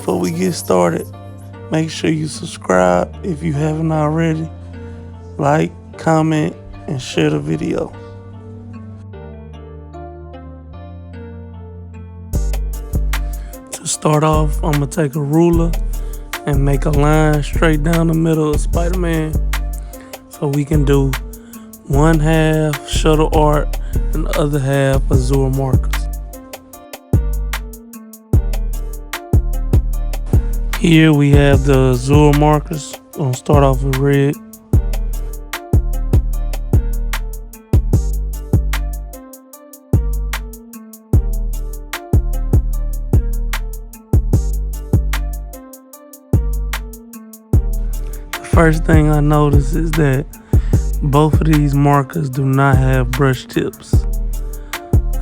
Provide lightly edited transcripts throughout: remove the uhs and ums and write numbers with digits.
before we get started, make sure you subscribe if you haven't already. Like, comment, and share the video. To start off, I'm going to take a ruler and make a line straight down the middle of Spider-Man so we can do one half shuttle art and the other half Azure markers. Here we have the Azure markers. I'm going to start off with red. The first thing I notice is that both of these markers do not have brush tips.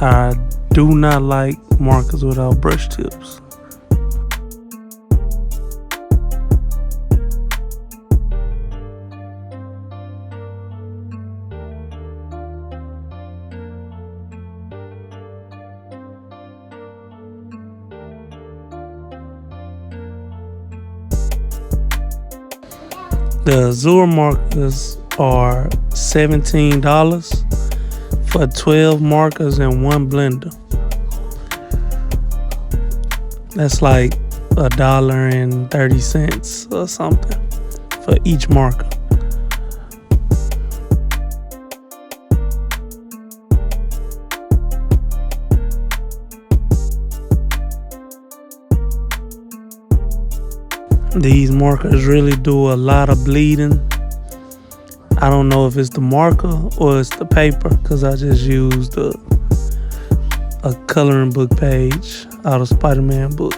I do not like markers without brush tips. The Azure markers are $17 for 12 markers and one blender. That's like $1.30 or something for each marker. These markers really do a lot of bleeding. I don't know if it's the marker or it's the paper, because I just used a coloring book page out of Spider-Man book.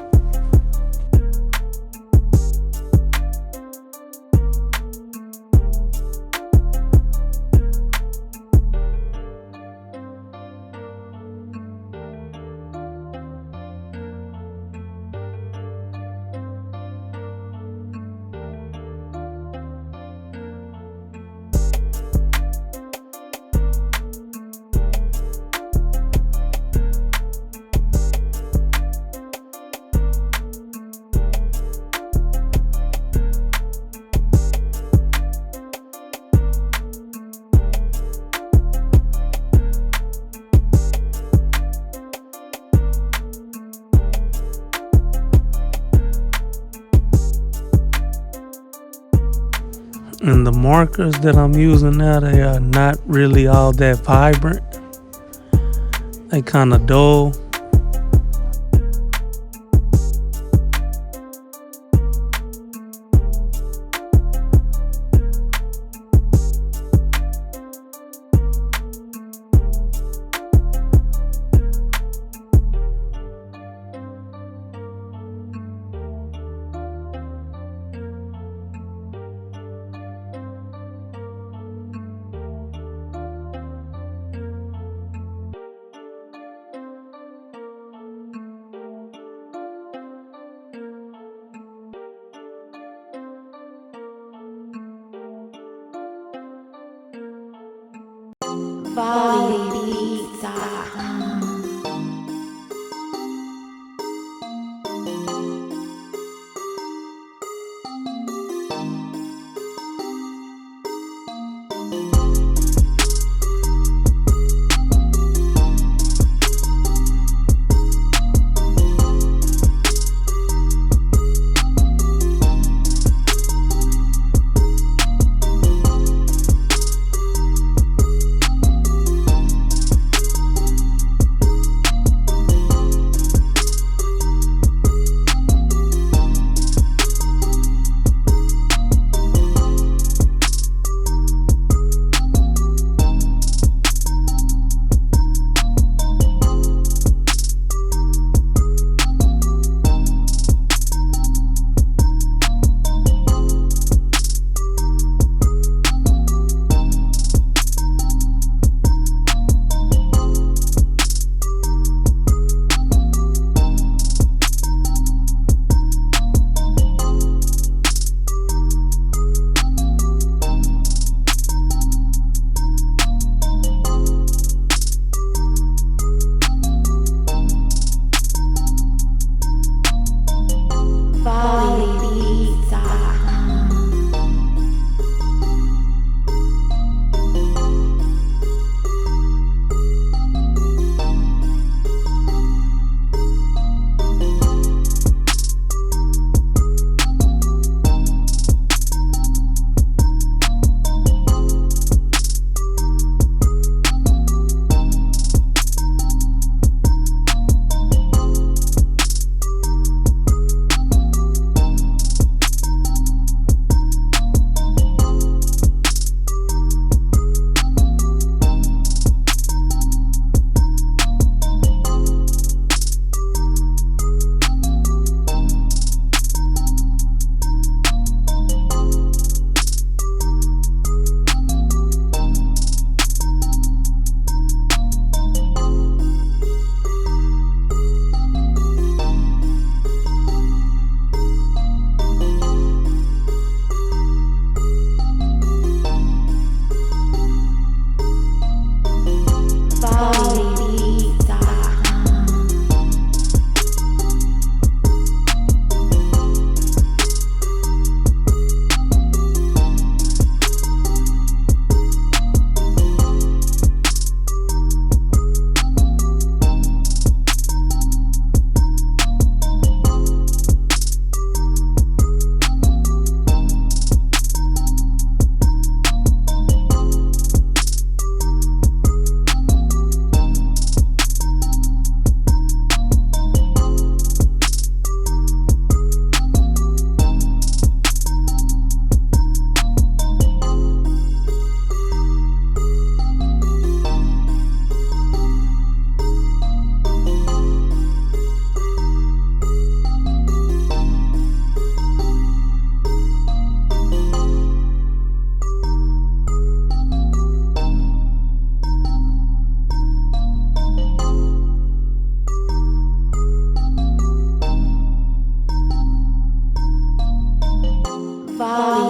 And the markers that I'm using now, they are not really all that vibrant. They kind of dull. VolleyBeats.com.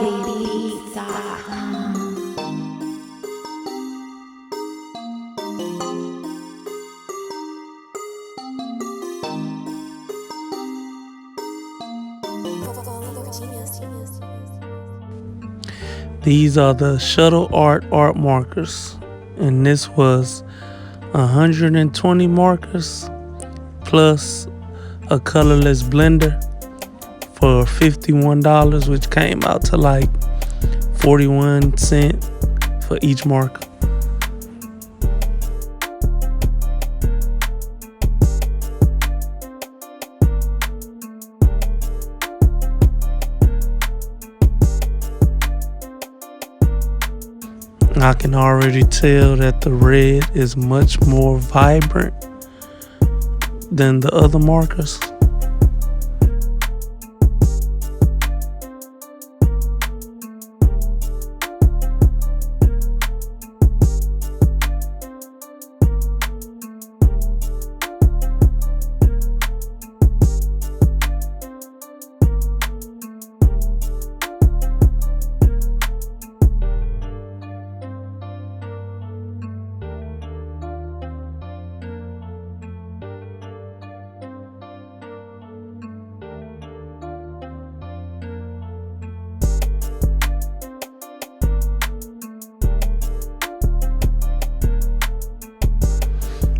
VolleyBeats.com. These are the Shuttle Art markers, and this was 120 markers plus a colorless blender for $51, which came out to like 41 cents for each marker. I can already tell that the red is much more vibrant than the other markers.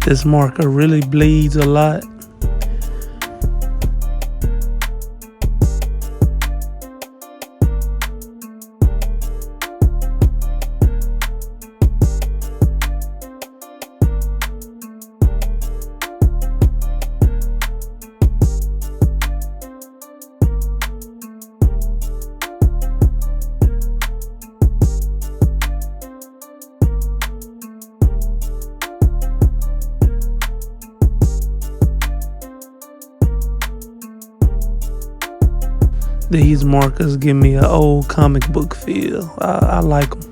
This marker really bleeds a lot. These markers give me an old comic book feel. I like them.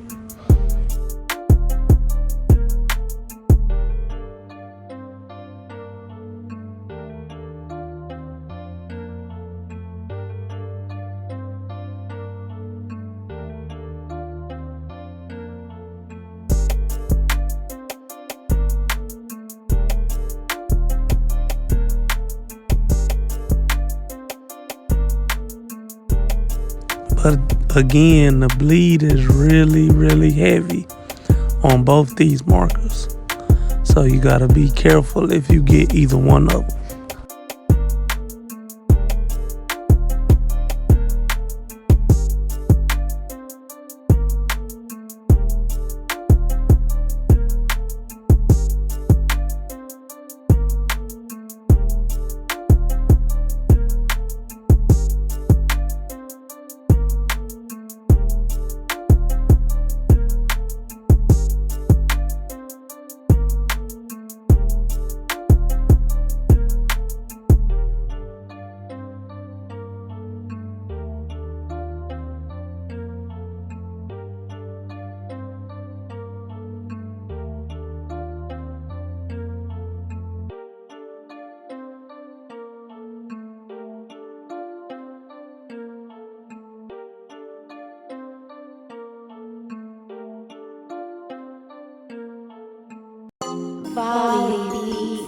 But again, the bleed is really, really heavy on both these markers. So you gotta be careful if you get either one of them. VolleyBeats.com.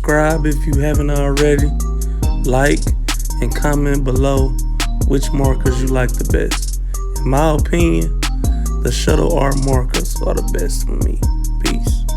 Subscribe if you haven't already. Like and comment below which markers you like the best. In my opinion, the shuttle art markers are the best for me. Peace.